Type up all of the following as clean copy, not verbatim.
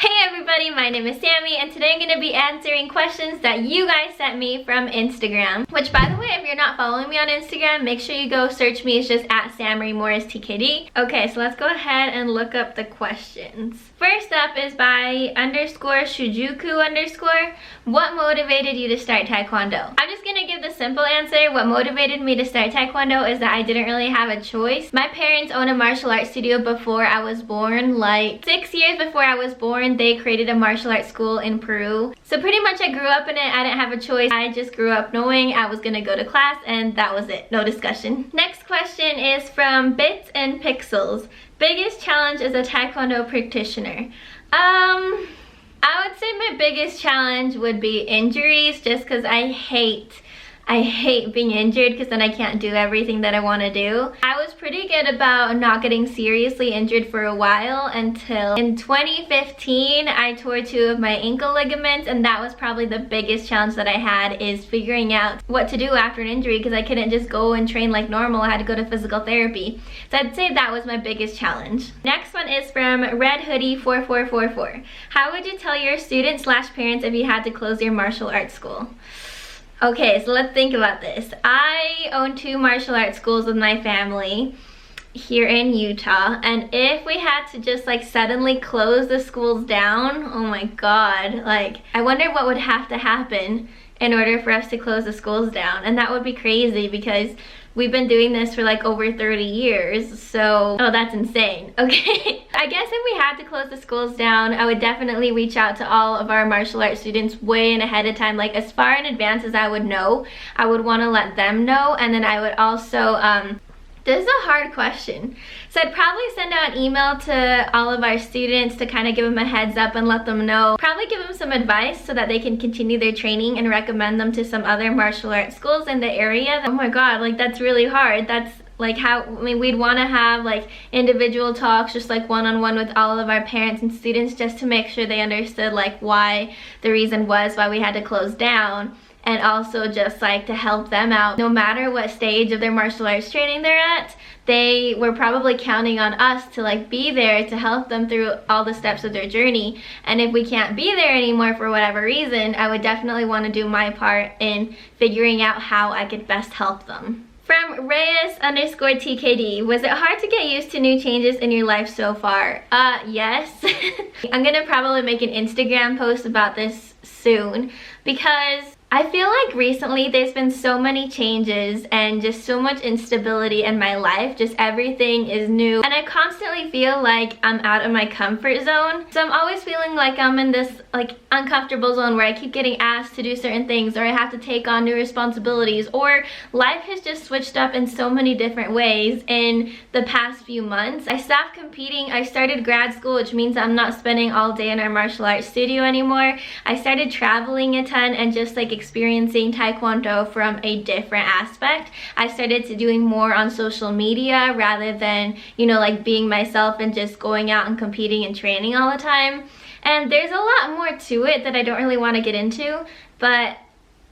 Hey everybody, my name is Sammy and today I'm going to be answering questions that you guys sent me from Instagram. Which, by the way, if you're not following me on Instagram, make sure you go search me. It's just at SameryMorrisTKD. Okay, so let's go ahead and look up the questions. First up is by _Shujuku_. What motivated you to start Taekwondo? I'm just going to give the simple answer. What motivated me to start Taekwondo is that I didn't really have a choice. My parents owned a martial arts studio before I was born. Like 6 years before I was born, they created a martial arts school in Peru. So pretty much I grew up in it. I didn't have a choice. I just grew up knowing I was gonna go to class and that was it. No discussion. Next question is from Bits and Pixels. Biggest challenge as a Taekwondo practitioner? I would say my biggest challenge would be injuries, just because I hate being injured because then I can't do everything that I want to do. I was pretty good about not getting seriously injured for a while until in 2015 I tore 2 of my ankle ligaments, and that was probably the biggest challenge that I had, is figuring out what to do after an injury because I couldn't just go and train like normal. I had to go to physical therapy. So I'd say that was my biggest challenge. Next one is from RedHoodie4444. How would you tell your students/parents if you had to close your martial arts school? Okay, so let's think about this. I own 2 martial arts schools with my family here in Utah, and if we had to just like suddenly close the schools down, oh my god, like I wonder what would have to happen in order for us to close the schools down. And that would be crazy because we've been doing this for like over 30 years, so, oh, that's insane. Okay, I guess if we had to close the schools down, I would definitely reach out to all of our martial arts students way in ahead of time, like as far in advance as I would know. I would want to let them know, and then I would also, this is a hard question. So I'd probably send out an email to all of our students to kind of give them a heads up and let them know. Probably give them some advice so that they can continue their training and recommend them to some other martial arts schools in the area. Oh my god, like that's really hard. That's like how, I mean, we'd want to have like individual talks, just like one-on-one with all of our parents and students, just to make sure they understood like why the reason was why we had to close down. And also just like to help them out. No matter what stage of their martial arts training they're at, they were probably counting on us to like be there to help them through all the steps of their journey. And if we can't be there anymore for whatever reason, I would definitely want to do my part in figuring out how I could best help them. From Reyes_TKD, was it hard to get used to new changes in your life so far? Yes. I'm gonna probably make an Instagram post about this soon because I feel like recently there's been so many changes and just so much instability in my life. Just everything is new and I constantly feel like I'm out of my comfort zone. So I'm always feeling like I'm in this like uncomfortable zone where I keep getting asked to do certain things, or I have to take on new responsibilities, or life has just switched up in so many different ways in the past few months. I stopped competing. I started grad school, which means I'm not spending all day in our martial arts studio anymore. I started traveling a ton and just like experiencing Taekwondo from a different aspect. I started to doing more on social media rather than, you know, like being myself and just going out and competing and training all the time. And there's a lot more to it that I don't really want to get into, but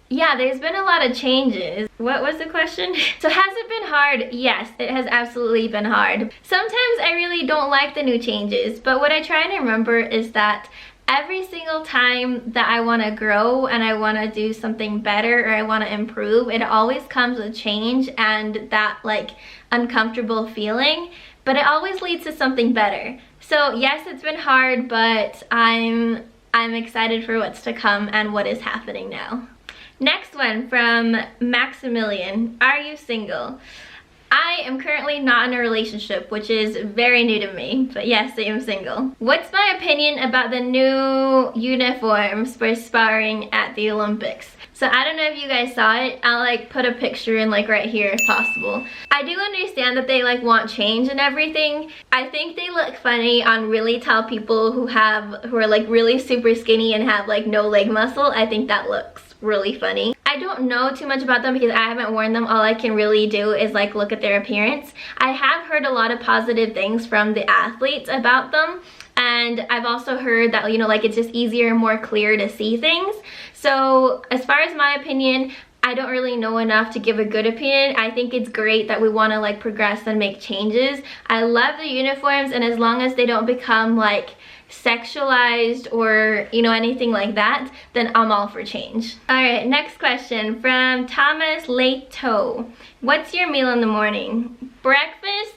yeah, there's been a lot of changes. What was the question? So has it been hard? Yes, it has absolutely been hard. Sometimes I really don't like the new changes, but what I try to remember is that every single time that I want to grow and I want to do something better or I want to improve, it always comes with change and that like uncomfortable feeling, but it always leads to something better. So yes, it's been hard, but I'm excited for what's to come and what is happening now. Next one from Maximilian. Are you single? I am currently not in a relationship, which is very new to me, but yes, I am single. What's my opinion about the new uniforms for sparring at the Olympics? So I don't know if you guys saw it. I'll like put a picture in like right here if possible. I do understand that they like want change and everything. I think they look funny on really tall people who are like really super skinny and have like no leg muscle. I think that looks really funny. I don't know too much about them because I haven't worn them. All I can really do is like look at their appearance. I have heard a lot of positive things from the athletes about them, and I've also heard that, you know, like it's just easier and more clear to see things. So as far as my opinion, I don't really know enough to give a good opinion. I think it's great that we want to like progress and make changes. I love the uniforms, and as long as they don't become like sexualized or, you know, anything like that, then I'm all for change. All right, next question from Thomas Leto. What's your meal in the morning? Breakfast?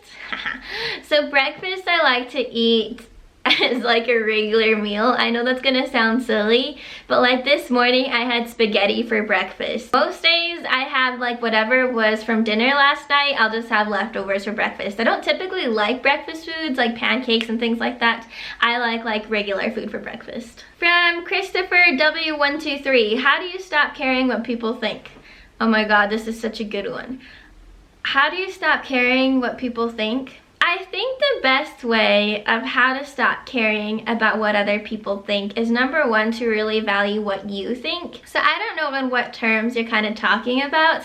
So breakfast I like to eat as like a regular meal. I know that's gonna sound silly, but like this morning I had spaghetti for breakfast. Most days I have like whatever was from dinner last night, I'll just have leftovers for breakfast. I don't typically like breakfast foods like pancakes and things like that. I like regular food for breakfast. From Christopher W123, how do you stop caring what people think? Oh my god, this is such a good one. How do you stop caring what people think? I think the best way of how to stop caring about what other people think is number one, to really value what you think. So I don't know in what terms you're kind of talking about,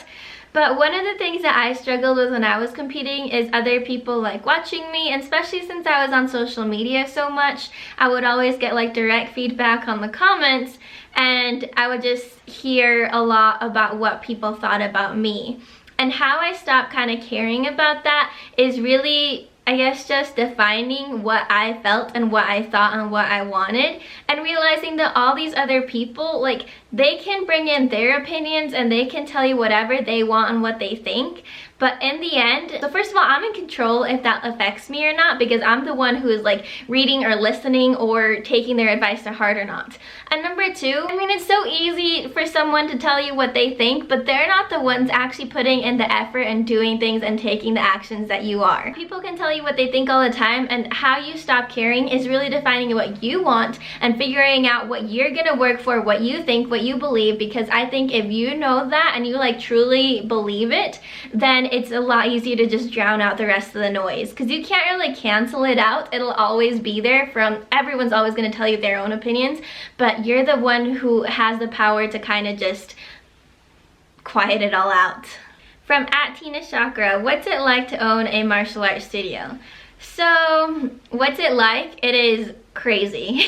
but one of the things that I struggled with when I was competing is other people like watching me, and especially since I was on social media so much, I would always get like direct feedback on the comments, and I would just hear a lot about what people thought about me. And how I stopped kind of caring about that is really, I guess, just defining what I felt and what I thought and what I wanted, and realizing that all these other people, like, they can bring in their opinions and they can tell you whatever they want and what they think, but in the end, so first of all, I'm in control if that affects me or not, because I'm the one who is like reading or listening or taking their advice to heart or not. And number two, I mean, it's so easy for someone to tell you what they think, but they're not the ones actually putting in the effort and doing things and taking the actions that you are. People can tell you what they think all the time, and how you stop caring is really defining what you want and figuring out what you're gonna work for, what you think, what you believe, because I think if you know that and you like truly believe it, then it's a lot easier to just drown out the rest of the noise, because you can't really cancel it out. It'll always be there. From everyone's always going to tell you their own opinions, but you're the one who has the power to kind of just quiet it all out. From @Tina what's it like to own a martial arts studio? So what's it like? It is crazy.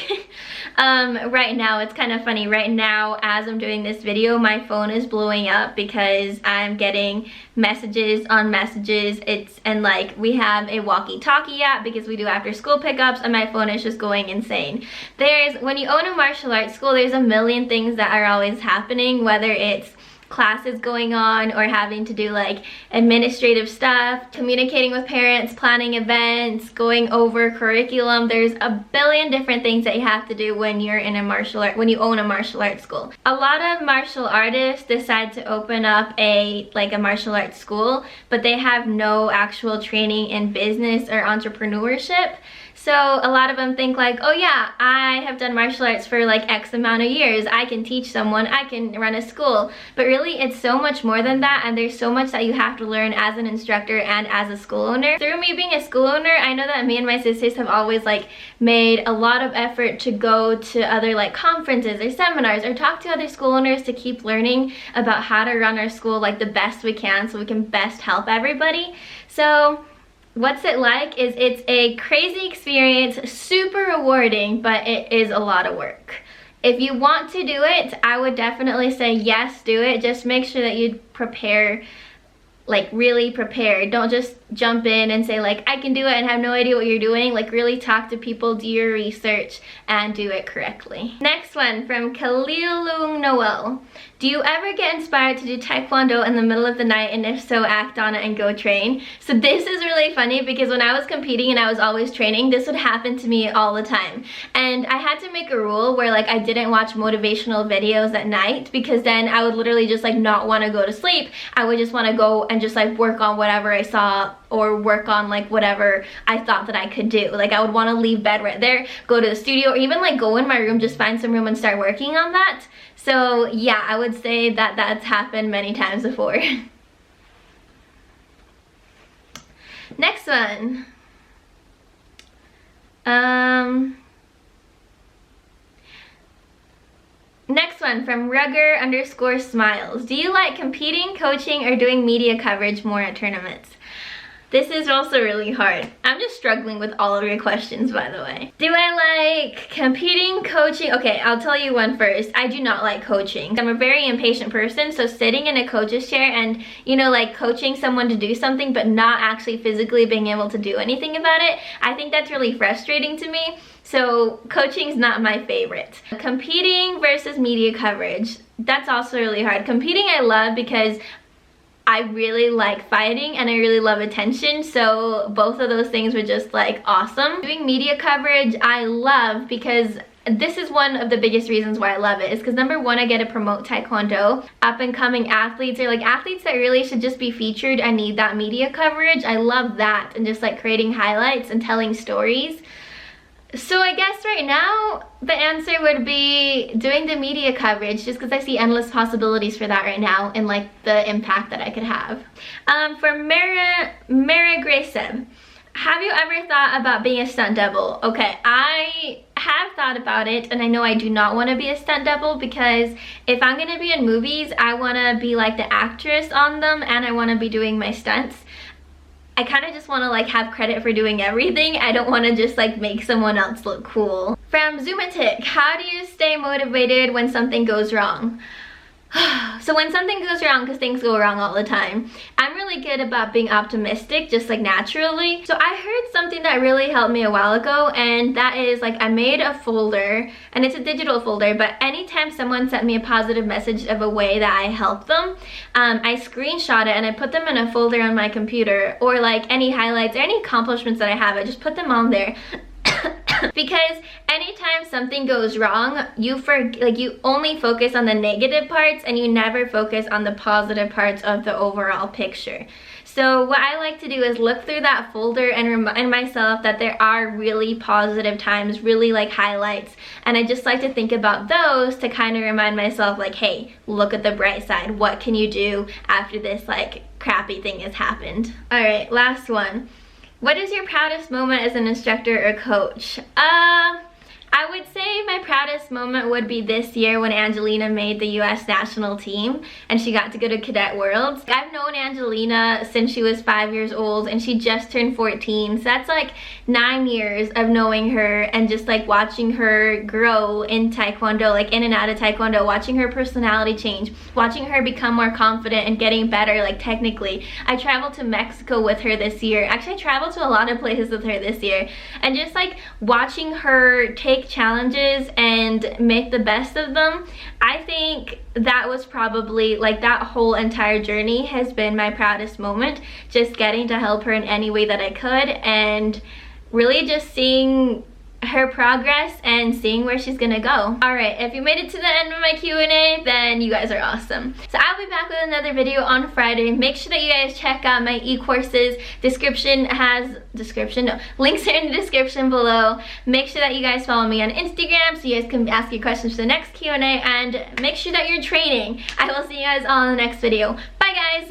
Right now it's kind of funny. Right now, as I'm doing this video, my phone is blowing up because I'm getting messages on messages. And like, we have a walkie-talkie app because we do after school pickups, and my phone is just going insane. When you own a martial arts school, there's a million things that are always happening, whether it's classes going on or having to do like administrative stuff, communicating with parents, planning events, going over curriculum. There's a billion different things that you have to do when you're in a when you own a martial arts school. A lot of martial artists decide to open up a martial arts school, but they have no actual training in business or entrepreneurship. So a lot of them think like, oh yeah, I have done martial arts for like X amount of years, I can teach someone, I can run a school. But really, it's so much more than that, and there's so much that you have to learn as an instructor and as a school owner. Through me being a school owner, I know that me and my sisters have always like made a lot of effort to go to other like conferences or seminars or talk to other school owners to keep learning about how to run our school like the best we can, so we can best help everybody. So what's it like is it's a crazy experience, super rewarding, but it is a lot of work. If you want to do it, I would definitely say yes, do it. Just make sure that you prepare, like really prepare. Don't just jump in and say like, I can do it and have no idea what you're doing. Like, really talk to people, do your research, and do it correctly. Next one from Khalilung Noel. Do you ever get inspired to do Taekwondo in the middle of the night, and if so, act on it and go train? So this is really funny because when I was competing and I was always training, this would happen to me all the time. And I had to make a rule where like I didn't watch motivational videos at night, because then I would literally just like not want to go to sleep. I would just want to go and just like work on whatever I saw, or work on like whatever I thought that I could do. Like, I would want to leave bed right there, go to the studio, or even like go in my room, just find some room and start working on that. So yeah, I would say that that's happened many times before. Next one. Next one from Rugger_Smiles. Do you like competing, coaching, or doing media coverage more at tournaments? This is also really hard. I'm just struggling with all of your questions, by the way. Do I like competing, coaching? Okay, I'll tell you one first. I do not like coaching. I'm a very impatient person, so sitting in a coach's chair and, you know, like coaching someone to do something but not actually physically being able to do anything about it, I think that's really frustrating to me. So coaching's not my favorite. Competing versus media coverage, that's also really hard. Competing I love because I really like fighting and I really love attention, so both of those things were just like awesome. Doing media coverage I love because this is one of the biggest reasons why I love it, is because number one, I get to promote Taekwondo. Up and coming athletes, or like athletes that really should just be featured and need that media coverage. I love that, and just like creating highlights and telling stories. So I guess right now the answer would be doing the media coverage, just because I see endless possibilities for that right now and like the impact that I could have. For Mara Grayseb, have you ever thought about being a stunt double? Okay, I have thought about it, and I know I do not want to be a stunt double, because if I'm going to be in movies, I want to be like the actress on them, and I want to be doing my stunts. I kind of just want to like have credit for doing everything. I don't want to just like make someone else look cool. From Zumatic, how do you stay motivated when something goes wrong? So when something goes wrong, because things go wrong all the time, I'm really good about being optimistic, just like naturally. So I heard something that really helped me a while ago, and that is like I made a folder, and it's a digital folder, but anytime someone sent me a positive message of a way that I helped them, I screenshot it and I put them in a folder on my computer, or like any highlights or any accomplishments that I have, I just put them on there. Because anytime something goes wrong, you only focus on the negative parts and you never focus on the positive parts of the overall picture. So what I like to do is look through that folder and remind myself that there are really positive times, really like highlights, and I just like to think about those to kind of remind myself like, hey, look at the bright side. What can you do after this like crappy thing has happened? All right, last one. What is your proudest moment as an instructor or coach? I would say my proudest moment would be this year when Angelina made the US national team and she got to go to Cadet Worlds. I've known Angelina since she was 5 years old, and she just turned 14. So that's like 9 years of knowing her and just like watching her grow in Taekwondo, like in and out of Taekwondo, watching her personality change, watching her become more confident and getting better like technically. I traveled to Mexico with her this year. Actually, I traveled to a lot of places with her this year, and just like watching her take challenges and make the best of them, I think that was probably like that whole entire journey has been my proudest moment, just getting to help her in any way that I could, and really just seeing her progress and seeing where she's gonna go. All right, if you made it to the end of my Q&A, then you guys are awesome. So I'll be back with another video on Friday. Make sure that you guys check out my e-courses. Links are in the description below. Make sure that you guys follow me on Instagram so you guys can ask your questions for the next Q&A, and make sure that you're training. I will see you guys all in the next video. Bye guys.